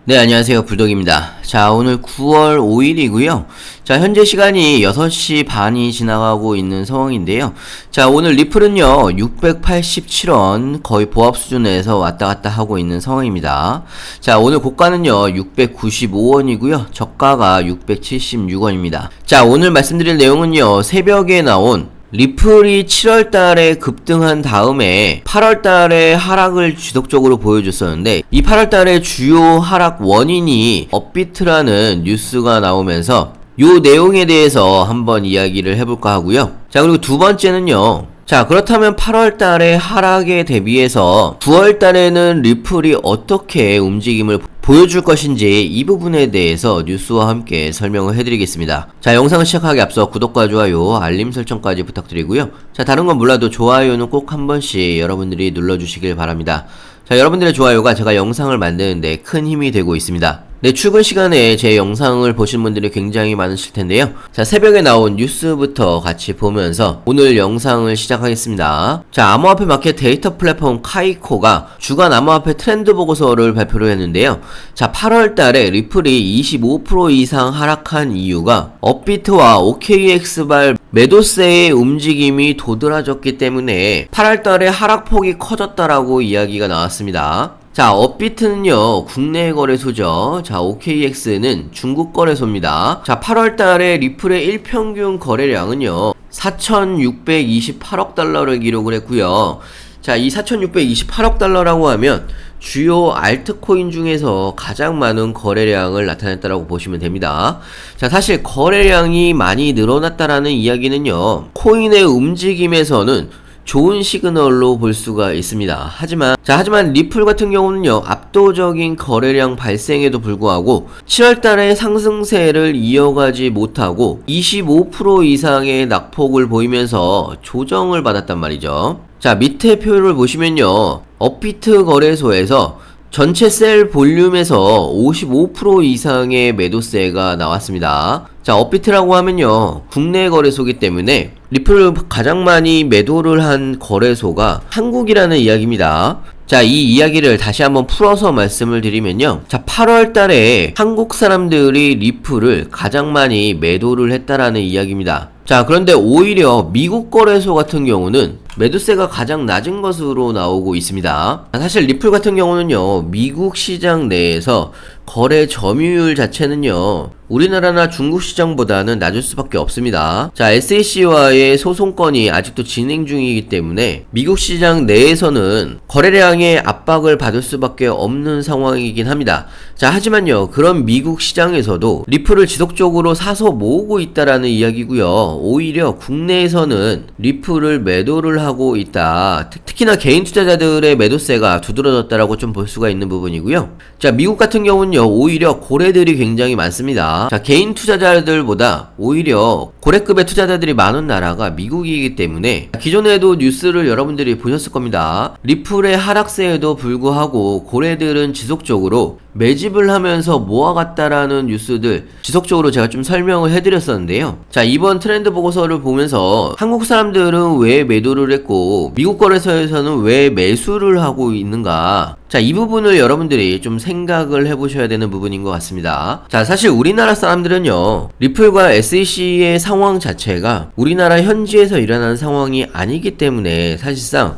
네, 안녕하세요. 불독입니다. 자, 오늘 9월 5일이고요. 자, 현재 시간이 6시 반이 지나가고 있는 상황인데요. 자, 오늘 리플은요, 687원 거의 보합 수준에서 왔다 갔다 하고 있는 상황입니다. 자, 오늘 고가는요, 695원이고요. 저가가 676원입니다. 자, 오늘 말씀드릴 내용은요, 새벽에 나온 리플이 7월달에 급등한 다음에 8월달에 하락을 지속적으로 보여줬었는데, 이 8월달에 주요 하락 원인이 업비트라는 뉴스가 나오면서 요 내용에 대해서 한번 이야기를 해볼까 하고요. 자, 그리고 두 번째는요, 자, 그렇다면 8월달에 하락에 대비해서 9월달에는 리플이 어떻게 움직임을 보여줄 것인지 이 부분에 대해서 뉴스와 함께 설명을 해드리겠습니다. 자, 영상을 시작하기 앞서 구독과 좋아요, 알림 설정까지 부탁드리고요. 자, 다른 건 몰라도 좋아요는 꼭 한 번씩 여러분들이 눌러주시길 바랍니다. 자, 여러분들의 좋아요가 제가 영상을 만드는데 큰 힘이 되고 있습니다. 네, 출근 시간에 제 영상을 보신 분들이 굉장히 많으실 텐데요. 자, 새벽에 나온 뉴스부터 같이 보면서 오늘 영상을 시작하겠습니다. 자, 암호화폐 마켓 데이터 플랫폼 카이코가 주간 암호화폐 트렌드 보고서를 발표를 했는데요. 자, 8월 달에 리플이 25% 이상 하락한 이유가 업비트와 OKX발 매도세의 움직임이 도드라졌기 때문에 8월 달에 하락폭이 커졌다라고 이야기가 나왔습니다. 자, 업비트는요, 국내 거래소죠. 자, OKX는 중국 거래소입니다. 자, 8월 달에 리플의 일평균 거래량은요, 4,628억 달러를 기록을 했고요. 자, 이 4,628억 달러라고 하면 주요 알트코인 중에서 가장 많은 거래량을 나타냈다라고 보시면 됩니다. 자, 사실 거래량이 많이 늘어났다라는 이야기는요, 코인의 움직임에서는 좋은 시그널로 볼 수가 있습니다. 하지만 리플 같은 경우는요, 압도적인 거래량 발생에도 불구하고 7월달에 상승세를 이어가지 못하고 25% 이상의 낙폭을 보이면서 조정을 받았단 말이죠. 자, 밑에 표를 보시면요, 업비트 거래소에서 전체 셀 볼륨에서 55% 이상의 매도세가 나왔습니다. 자, 업비트라고 하면요, 국내 거래소기 때문에 리플을 가장 많이 매도를 한 거래소가 한국이라는 이야기입니다. 자, 이 이야기를 다시 한번 풀어서 말씀을 드리면요. 자, 8월 달에 한국 사람들이 리플을 가장 많이 매도를 했다라는 이야기입니다. 자, 그런데 오히려 미국 거래소 같은 경우는 매도세가 가장 낮은 것으로 나오고 있습니다. 사실 리플 같은 경우는요, 미국 시장 내에서 거래 점유율 자체는요, 우리나라나 중국 시장보다는 낮을 수밖에 없습니다. 자, SEC와의 소송건이 아직도 진행 중이기 때문에 미국 시장 내에서는 거래량의 압박을 받을 수밖에 없는 상황이긴 합니다. 자, 하지만요, 그런 미국 시장에서도 리플을 지속적으로 사서 모으고 있다라는 이야기고요. 오히려 국내에서는 리플을 매도를 하고 있다. 특히나 개인 투자자들의 매도세가 두드러졌다라고 좀 볼 수가 있는 부분이고요. 자, 미국 같은 경우는요, 오히려 고래들이 굉장히 많습니다. 자, 개인 투자자들보다 오히려 고래급의 투자자들이 많은 나라가 미국이기 때문에 기존에도 뉴스를 여러분들이 보셨을 겁니다. 리플의 하락세에도 불구하고 고래들은 지속적으로 매집을 하면서 모아갔다라는 뉴스들 지속적으로 제가 좀 설명을 해드렸었는데요. 자, 이번 트렌드 보고서를 보면서 한국 사람들은 왜 매도를 했고 미국 거래소에서는 왜 매수를 하고 있는가, 자, 이 부분을 여러분들이 좀 생각을 해보셔야 되는 부분인 것 같습니다. 자, 사실 우리나라 사람들은요, 리플과 SEC의 상황 자체가 우리나라 현지에서 일어나는 상황이 아니기 때문에 사실상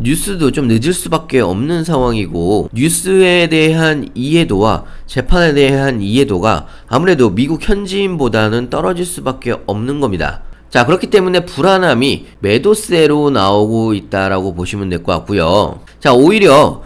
뉴스도 좀 늦을 수밖에 없는 상황이고, 뉴스에 대한 이해도와 재판에 대한 이해도가 아무래도 미국 현지인보다는 떨어질 수밖에 없는 겁니다. 자, 그렇기 때문에 불안함이 매도세로 나오고 있다라고 보시면 될 것 같고요. 자, 오히려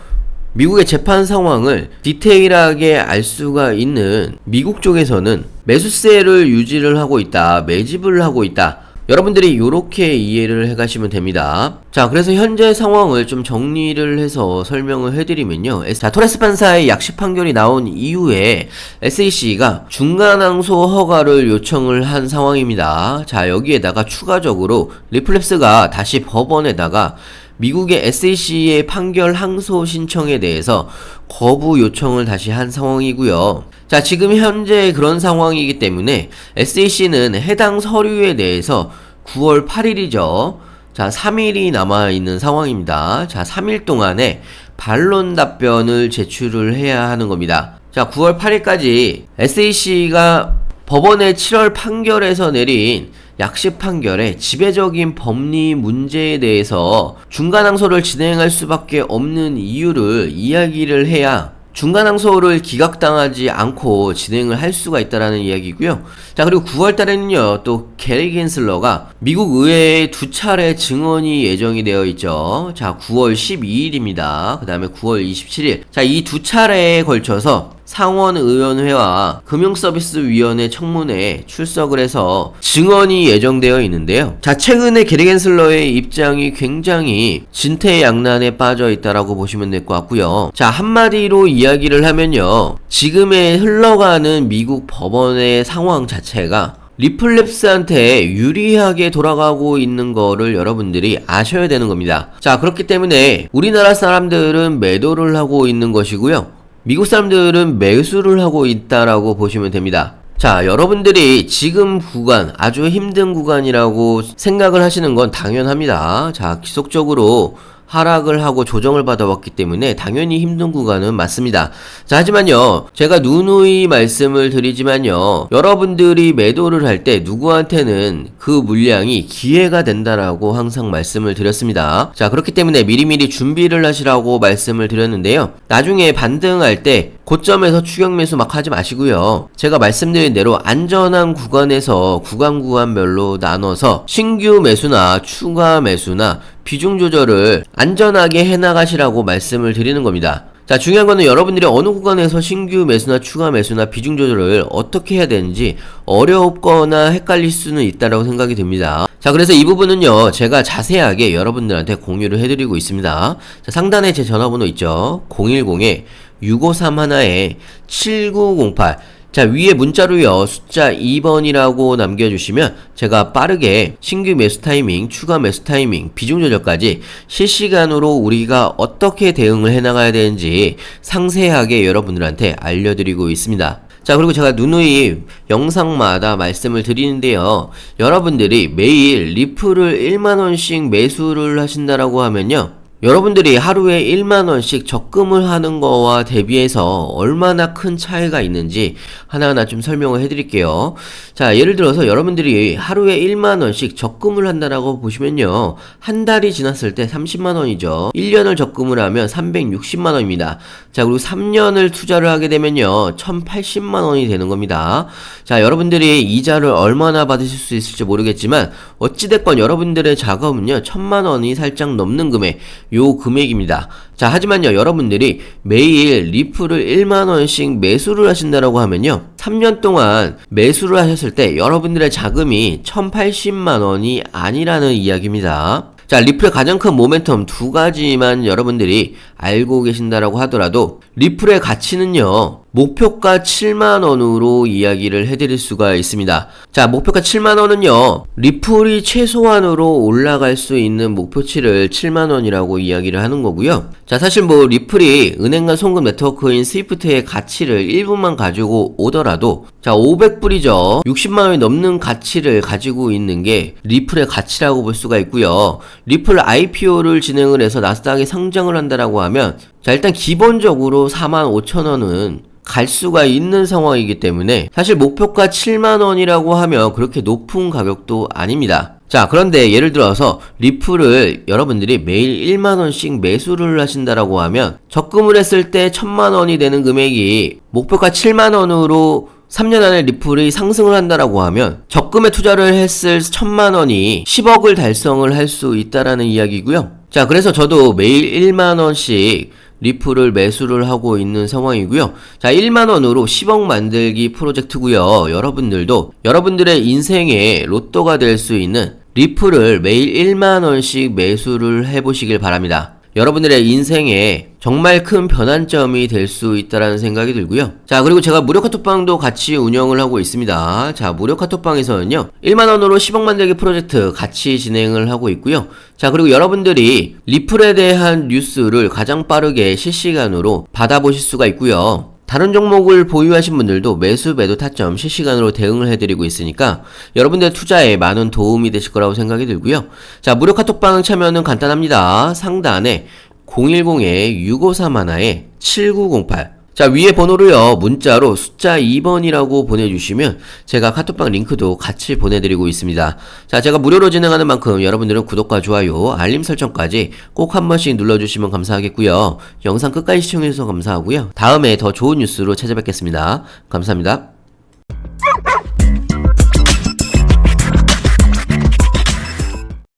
미국의 재판 상황을 디테일하게 알 수가 있는 미국 쪽에서는 매수세를 유지를 하고 있다, 매집을 하고 있다, 여러분들이 이렇게 이해를 해가시면 됩니다. 자, 그래서 현재 상황을 좀 정리를 해서 설명을 해드리면요. 자, 토레스 판사의 약식 판결이 나온 이후에 SEC가 중간항소 허가를 요청을 한 상황입니다. 자, 여기에다가 추가적으로 리플랩스가 다시 법원에다가 미국의 SEC의 판결 항소 신청에 대해서 거부 요청을 다시 한 상황이고요. 자, 지금 현재 그런 상황이기 때문에 SEC는 해당 서류에 대해서 9월 8일이죠. 자, 3일이 남아있는 상황입니다. 자, 3일 동안에 반론 답변을 제출을 해야 하는 겁니다. 자, 9월 8일까지 SEC가 법원의 7월 판결에서 내린 약식 판결에 지배적인 법리 문제에 대해서 중간항소를 진행할 수밖에 없는 이유를 이야기를 해야 중간항소를 기각당하지 않고 진행을 할 수가 있다라는 이야기고요. 자, 그리고 9월 달에는요, 또 게리 겐슬러가 미국 의회에 2차례 증언이 예정이 되어 있죠. 자, 9월 12일입니다. 그 다음에 9월 27일. 자, 이 2차례에 걸쳐서 상원의원회와 금융서비스위원회 청문회에 출석을 해서 증언이 예정되어 있는데요. 자, 최근에 게리 겐슬러의 입장이 굉장히 진퇴양난에 빠져 있다라고 보시면 될 것 같고요. 자, 한마디로 이야기를 하면요, 지금의 흘러가는 미국 법원의 상황 자체가 리플랩스한테 유리하게 돌아가고 있는 거를 여러분들이 아셔야 되는 겁니다. 자, 그렇기 때문에 우리나라 사람들은 매도를 하고 있는 것이고요, 미국 사람들은 매수를 하고 있다라고 보시면 됩니다. 자, 여러분들이 지금 구간, 아주 힘든 구간이라고 생각을 하시는 건 당연합니다. 자, 지속적으로 하락을 하고 조정을 받아왔기 때문에 당연히 힘든 구간은 맞습니다. 자, 하지만요, 제가 누누이 말씀을 드리지만요, 여러분들이 매도를 할 때 누구한테는 그 물량이 기회가 된다라고 항상 말씀을 드렸습니다. 자, 그렇기 때문에 미리미리 준비를 하시라고 말씀을 드렸는데요, 나중에 반등할 때 고점에서 추격 매수 막 하지 마시고요, 제가 말씀드린 대로 안전한 구간에서 구간별로 나눠서 신규 매수나 추가 매수나 비중 조절을 안전하게 해나가시라고 말씀을 드리는 겁니다. 자, 중요한 거는 여러분들이 어느 구간에서 신규 매수나 추가 매수나 비중 조절을 어떻게 해야 되는지 어렵거나 헷갈릴 수는 있다라고 생각이 듭니다. 자, 그래서 이 부분은요, 제가 자세하게 여러분들한테 공유를 해드리고 있습니다. 자, 상단에 제 전화번호 있죠. 010-6531-7908. 자, 위에 문자로요, 숫자 2번이라고 남겨주시면 제가 빠르게 신규 매수 타이밍, 추가 매수 타이밍, 비중 조절까지 실시간으로 우리가 어떻게 대응을 해나가야 되는지 상세하게 여러분들한테 알려드리고 있습니다. 자, 그리고 제가 누누이 영상마다 말씀을 드리는데요, 여러분들이 매일 리플을 1만원씩 매수를 하신다라고 하면요, 여러분들이 하루에 1만원씩 적금을 하는 거와 대비해서 얼마나 큰 차이가 있는지 하나하나 좀 설명을 해드릴게요. 자, 예를 들어서 여러분들이 하루에 1만원씩 적금을 한다라고 보시면요, 한 달이 지났을 때 30만원이죠. 1년을 적금을 하면 360만원입니다. 자, 그리고 3년을 투자를 하게 되면요, 1080만원이 되는 겁니다. 자, 여러분들이 이자를 얼마나 받으실 수 있을지 모르겠지만 어찌됐건 여러분들의 자금은요, 1000만원이 살짝 넘는 금액, 요 금액입니다. 자, 하지만요, 여러분들이 매일 리플을 1만원씩 매수를 하신다라고 하면요, 3년 동안 매수를 하셨을 때 여러분들의 자금이 1080만원이 아니라는 이야기입니다. 자, 리플의 가장 큰 모멘텀 두 가지만 여러분들이 알고 계신다라고 하더라도 리플의 가치는요, 목표가 7만원으로 이야기를 해드릴 수가 있습니다. 자, 목표가 7만원은요, 리플이 최소한으로 올라갈 수 있는 목표치를 7만원이라고 이야기를 하는 거고요. 자, 사실 뭐 리플이 은행 간 송금 네트워크인 스위프트의 가치를 일부만 가지고 오더라도, 자, 500불이죠. 60만원이 넘는 가치를 가지고 있는 게 리플의 가치라고 볼 수가 있고요. 리플 IPO를 진행을 해서 나스닥에 상장을 한다라고 하면, 자, 일단 기본적으로 45,000원은 갈 수가 있는 상황이기 때문에 사실 목표가 7만원이라고 하면 그렇게 높은 가격도 아닙니다. 자, 그런데 예를 들어서 리플을 여러분들이 매일 1만원씩 매수를 하신다라고 하면 적금을 했을 때 1000만원이 되는 금액이 목표가 7만원으로 3년 안에 리플이 상승을 한다라고 하면 적금에 투자를 했을 1000만원이 10억을 달성을 할 수 있다라는 이야기고요. 자, 그래서 저도 매일 1만원씩 리플을 매수를 하고 있는 상황이고요. 자, 1만원으로 10억 만들기 프로젝트고요. 여러분들도 여러분들의 인생의 로또가 될 수 있는 리플을 매일 1만원씩 매수를 해보시길 바랍니다. 여러분들의 인생에 정말 큰 변환점이 될 수 있다라는 생각이 들고요. 자, 그리고 제가 무료 카톡방도 같이 운영을 하고 있습니다. 자, 무료 카톡방에서는요, 1만원으로 10억 만들기 프로젝트 같이 진행을 하고 있고요. 자, 그리고 여러분들이 리플에 대한 뉴스를 가장 빠르게 실시간으로 받아보실 수가 있고요. 다른 종목을 보유하신 분들도 매수 매도 타점 실시간으로 대응을 해드리고 있으니까 여러분들 투자에 많은 도움이 되실 거라고 생각이 들고요. 자, 무료 카톡방 참여는 간단합니다. 상단에 010-6531-7908, 자, 위에 번호로요, 문자로 숫자 2번이라고 보내주시면 제가 카톡방 링크도 같이 보내드리고 있습니다. 자, 제가 무료로 진행하는 만큼 여러분들은 구독과 좋아요, 알림 설정까지 꼭 한 번씩 눌러주시면 감사하겠고요. 영상 끝까지 시청해주셔서 감사하고요. 다음에 더 좋은 뉴스로 찾아뵙겠습니다. 감사합니다.